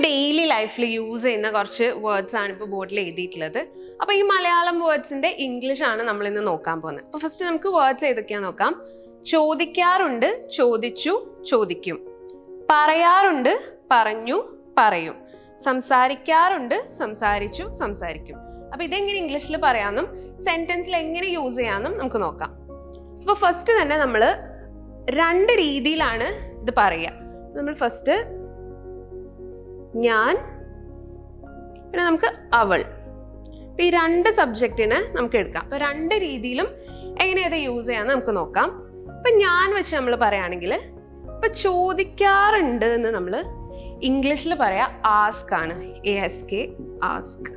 Daily ലൈഫിൽ use ചെയ്യുന്ന കുറച്ച് വേർഡ്സ് ആണ് ഇപ്പോൾ ബോർഡിൽ എഴുതിയിട്ടുള്ളത്. അപ്പോൾ ഈ മലയാളം വേർഡ്സിന്റെ ഇംഗ്ലീഷ് ആണ് നമ്മൾ ഇന്ന് നോക്കാൻ പോകുന്നത്. അപ്പോൾ ഫസ്റ്റ് നമുക്ക് വേർഡ്സ് ഏതൊക്കെയാണെന്ന് നോക്കാം. ചോദിക്കാറുണ്ട്, ചോദിച്ചു, ചോദിക്കും. പറയാറുണ്ട്, പറഞ്ഞു, പറയും. സംസാരിക്കാറുണ്ട്, സംസാരിച്ചു, സംസാരിക്കും. അപ്പോൾ ഇതെങ്ങനെ ഇംഗ്ലീഷിൽ പറയാമെന്നും സെന്റൻസിൽ എങ്ങനെ യൂസ് ചെയ്യാമെന്നും നമുക്ക് നോക്കാം. അപ്പോൾ ഫസ്റ്റ് തന്നെ നമ്മൾ രണ്ട് രീതിയിലാണ് ഇത് പറയുക. നമ്മൾ ഫസ്റ്റ് ഞാൻ, പിന്നെ നമുക്ക് അവൾ. അപ്പോൾ ഈ രണ്ട് സബ്ജക്റ്റിനെ നമുക്ക് എടുക്കാം. അപ്പോൾ രണ്ട് രീതിയിലും എങ്ങനെയത് യൂസ് ചെയ്യാമെന്ന് നമുക്ക് നോക്കാം. അപ്പം ഞാൻ വെച്ച് നമ്മൾ പറയുകയാണെങ്കിൽ ഇപ്പം ചോദിക്കാറുണ്ട് എന്ന് നമ്മൾ ഇംഗ്ലീഷിൽ പറയാം ആസ്ക് ആണ്, ASK, ആസ്ക്.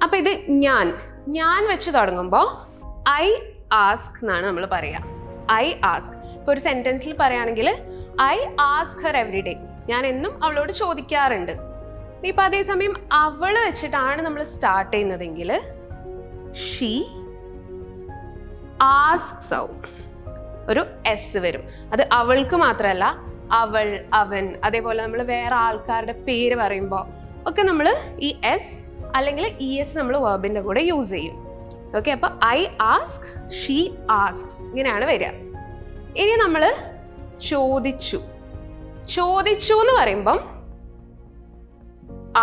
അപ്പം ഇത് ഞാൻ വെച്ച് തുടങ്ങുമ്പോൾ ഐ ആസ്ക് എന്നാണ് നമ്മൾ പറയുക. I ask. ഇപ്പോൾ ഒരു സെൻറ്റൻസിൽ പറയുകയാണെങ്കിൽ I ask Har every day, ഞാൻ എന്നും അവളോട് ചോദിക്കാറുണ്ട്. ഇപ്പം അതേസമയം അവൾ വെച്ചിട്ടാണ് നമ്മൾ സ്റ്റാർട്ട് ചെയ്യുന്നതെങ്കിൽ ഷീ ആസ്ക്സ് ഔട്ട്, ഒരു എസ് വരും. അത് അവൾക്ക് മാത്രമല്ല, അവൾ, അവൻ, അതേപോലെ നമ്മൾ വേറെ ആൾക്കാരുടെ പേര് പറയുമ്പോൾ ഒക്കെ നമ്മൾ ഈ എസ് അല്ലെങ്കിൽ ES നമ്മൾ വെർബിൻ്റെ കൂടെ യൂസ് ചെയ്യും. ഓക്കെ, അപ്പോൾ ഐ ആസ്ക്, ഷീ ആസ്ക്സ്, ഇങ്ങനെയാണ് വരിക. ഇനി നമ്മൾ ചോദിച്ചു എന്ന് പറയുമ്പം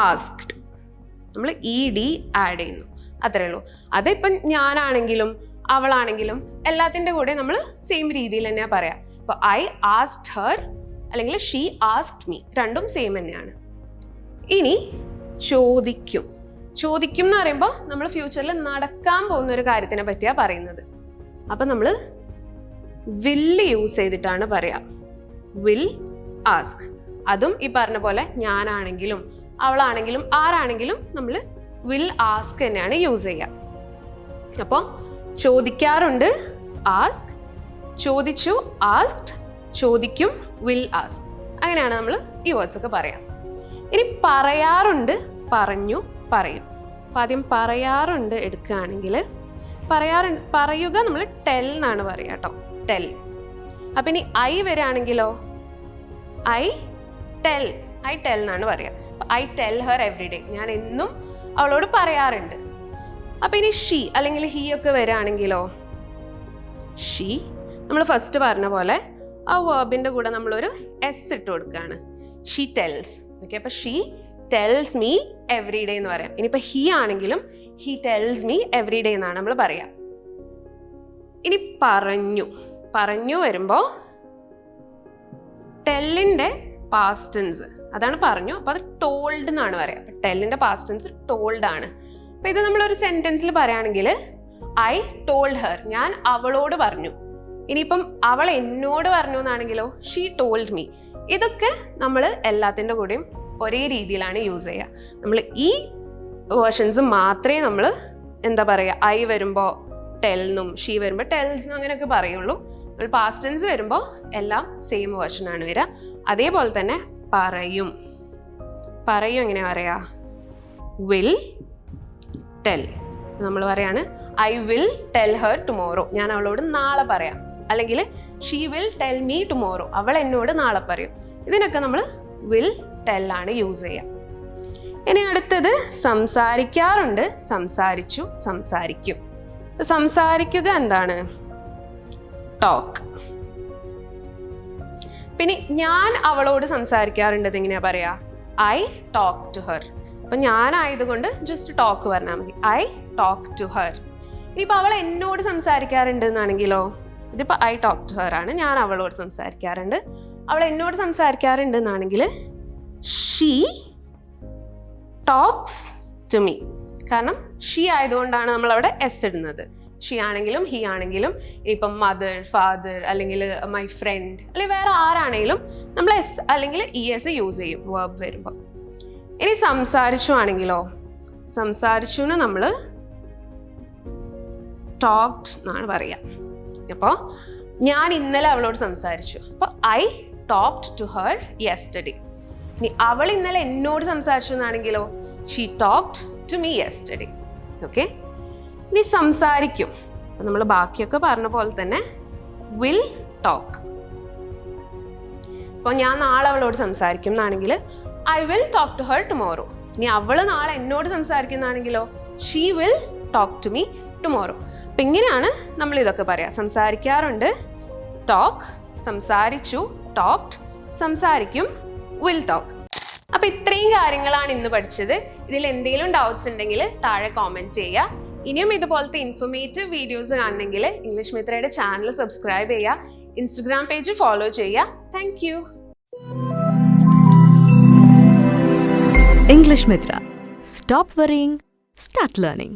ആസ്ക്ഡ്, നമ്മൾ ED ആഡ് ചെയ്യുന്നു, അത്രേ ഉള്ളൂ. അതിപ്പം ഞാനാണെങ്കിലും അവളാണെങ്കിലും എല്ലാത്തിൻ്റെ കൂടെ നമ്മൾ സെയിം രീതിയിൽ തന്നെയാണ് പറയാം. ഇപ്പോൾ ഐ ആസ്ക്ഡ് ഹർ അല്ലെങ്കിൽ ഷീ ആസ്ക്ഡ് മീ, രണ്ടും സെയിം തന്നെയാണ്. ഇനി ചോദിക്കും എന്ന് പറയുമ്പോൾ നമ്മൾ ഫ്യൂച്ചറിൽ നടക്കാൻ പോകുന്ന ഒരു കാര്യത്തിനെ പറ്റിയാണ് പറയുന്നത്. അപ്പം നമ്മൾ വില്ല് യൂസ് ചെയ്തിട്ടാണ് പറയാം. Will ask. അതും ഈ പറഞ്ഞ പോലെ ഞാനാണെങ്കിലും അവളാണെങ്കിലും ആരാണെങ്കിലും നമ്മൾ വിൽ ആസ്ക് തന്നെയാണ് യൂസ് ചെയ്യുക. അപ്പോൾ ചോദിക്കാറുണ്ട് ആസ്ക്, ചോദിച്ചു ആസ്ക്ഡ്, ചോദിക്കും വിൽ ആസ്ക്. അങ്ങനെയാണ് നമ്മൾ ഈ വേർഡ്സ് ഒക്കെ പറയാം. ഇനി പറയാറുണ്ട്, പറഞ്ഞു, പറയും. അപ്പം ആദ്യം പറയാറുണ്ട് എടുക്കുകയാണെങ്കിൽ പറയുക നമ്മൾ ടെൽ എന്നാണ് പറയുക കേട്ടോ, ടെൽ. അപ്പം ഇനി ഐ വരികയാണെങ്കിലോ ഐ ടെൽ എന്നാണ് പറയുക. I tell her every day, ഞാൻ എന്നും അവളോട് പറയാറുണ്ട്. അപ്പം ഇനി ഷീ അല്ലെങ്കിൽ ഹീ ഒക്കെ വരികയാണെങ്കിലോ ഷീ, നമ്മൾ ഫസ്റ്റ് പറഞ്ഞ പോലെ ആ വേർബിൻ്റെ കൂടെ നമ്മളൊരു എസ് ഇട്ട് കൊടുക്കുകയാണ്, ഷീ ടെൽസ്. ഓക്കെ, അപ്പം she tells me every day എന്ന് പറയാം. ഇനിയിപ്പോൾ ഹീ ആണെങ്കിലും he tells me every day എന്നാണ് നമ്മൾ പറയുക. ഇനി പറഞ്ഞു വരുമ്പോൾ ടെല്ലിൻ്റെ പാസ്റ്റ് ടെൻസ് അതാണ് പറഞ്ഞു, അപ്പോൾ അത് ടോൾഡ് എന്നാണ് പറയുക. അപ്പം ടെല്ലിൻ്റെ പാസ്റ്റ് ടെൻസ് ടോൾഡ് ആണ്. അപ്പം ഇത് നമ്മളൊരു സെൻറ്റൻസിൽ പറയുകയാണെങ്കിൽ ഐ ടോൾഡ് ഹർ, ഞാൻ അവളോട് പറഞ്ഞു. ഇനിയിപ്പം അവൾ എന്നോട് പറഞ്ഞു എന്നാണെങ്കിലോ ഷീ ടോൾഡ് മീ. ഇതൊക്കെ നമ്മൾ എല്ലാത്തിൻ്റെ കൂടെയും ഒരേ രീതിയിലാണ് യൂസ് ചെയ്യുക. നമ്മൾ ഈ വേർഷൻസ് മാത്രമേ നമ്മൾ എന്താ പറയുക, ഐ വരുമ്പോൾ ടെൽന്നും ഷീ വരുമ്പോൾ ടെൽസ്ന്നും അങ്ങനെയൊക്കെ പറയുള്ളൂ. നമ്മൾ പാസ്റ്റ് ടെൻസ് വരുമ്പോൾ എല്ലാം സെയിം വേർഷനാണ് വരിക. അതേപോലെ തന്നെ പറയും എങ്ങനെയാ പറയുക, വിൽ ടെൽ. നമ്മൾ പറയാണ് I will tell her tomorrow, ഞാൻ അവളോട് നാളെ പറയാം. അല്ലെങ്കിൽ she will tell me tomorrow, അവൾ എന്നോട് നാളെ പറയും. ഇതിനൊക്കെ നമ്മൾ വിൽ ടെൽ ആണ് യൂസ് ചെയ്യുക. ഇനി അടുത്തത് സംസാരിക്കാറുണ്ട്, സംസാരിച്ചു, സംസാരിക്കും. സംസാരിക്കുക എന്താണ്, ടോക്ക്. പിന്നെ ഞാൻ അവളോട് സംസാരിക്കാറുണ്ട് എങ്ങനെയാ പറയാ, ഐ ടോക്ക് ടു ഹർ. അപ്പൊ ഞാനായതുകൊണ്ട് ജസ്റ്റ് ടോക്ക് പറഞ്ഞാൽ മതി, ഐ ടോക്ക് ടു ഹർ. ഇനിയിപ്പോൾ അവൾ എന്നോട് സംസാരിക്കാറുണ്ട് എന്നാണെങ്കിലോ, ഇതിപ്പോൾ ഐ ടോക്ക് ടു ഹർ ആണ്, ഞാൻ അവളോട് സംസാരിക്കാറുണ്ട്. അവൾ എന്നോട് സംസാരിക്കാറുണ്ട് എന്നാണെങ്കിൽ ഷീ ടോക്സ് ടു മീ. കാരണം ഷീ ആയതുകൊണ്ടാണ് നമ്മൾ അവിടെ എസ് ഇടുന്നത്. ഷീ ആണെങ്കിലും ഹീ ആണെങ്കിലും ഇപ്പം മദർ, ഫാദർ അല്ലെങ്കിൽ മൈ ഫ്രണ്ട് അല്ലെങ്കിൽ വേറെ ആരാണെങ്കിലും നമ്മൾ എസ് അല്ലെങ്കിൽ ES യൂസ് ചെയ്യും വേർബ് വരുമ്പോൾ. ഇനി സംസാരിച്ചു ആണെങ്കിലോ, സംസാരിച്ചുന്ന് നമ്മൾ ടോക്ഡ് എന്നാണ് പറയുക. അപ്പോൾ ഞാൻ ഇന്നലെ അവളോട് സംസാരിച്ചു, അപ്പോൾ I talked to her yesterday. ഇനി അവൾ ഇന്നലെ എന്നോട് സംസാരിച്ചു എന്നാണെങ്കിലോ she talked to me yesterday. Okay, ഇനി സംസാരിക്കും. നമ്മൾ ബാക്കിയൊക്കെ പറഞ്ഞ പോലെ തന്നെ വിൽ ടോക്ക്. ഇപ്പോൾ ഞാൻ നാളെ അവളോട് സംസാരിക്കും എന്നാണെങ്കിൽ I will talk to her tomorrow. ഇനി അവൾ നാളെ എന്നോട് സംസാരിക്കുന്നതാണെങ്കിലോ she will talk to me tomorrow. അപ്പം ഇങ്ങനെയാണ് നമ്മൾ ഇതൊക്കെ പറയാം. സംസാരിക്കാറുണ്ട് ടോക്ക്, സംസാരിച്ചു ടോക്ഡ്, സംസാരിക്കും വിൽ ടോക്ക്. അപ്പം ഇത്രയും കാര്യങ്ങളാണ് ഇന്ന് പഠിച്ചത്. ഇതിൽ എന്തെങ്കിലും ഡൗട്ട്സ് ഉണ്ടെങ്കിൽ താഴെ കോമെൻറ്റ് ചെയ്യുക. ഇനിയും ഇതുപോലത്തെ ഇൻഫോർമേറ്റീവ് വീഡിയോസ് കാണണമെങ്കിൽ ഇംഗ്ലീഷ് മിത്രയുടെ ചാനൽ സബ്സ്ക്രൈബ് ചെയ്യുക, ഇൻസ്റ്റഗ്രാം പേജ് ഫോളോ ചെയ്യുക. Thank you. English Mithra. Stop worrying, start learning.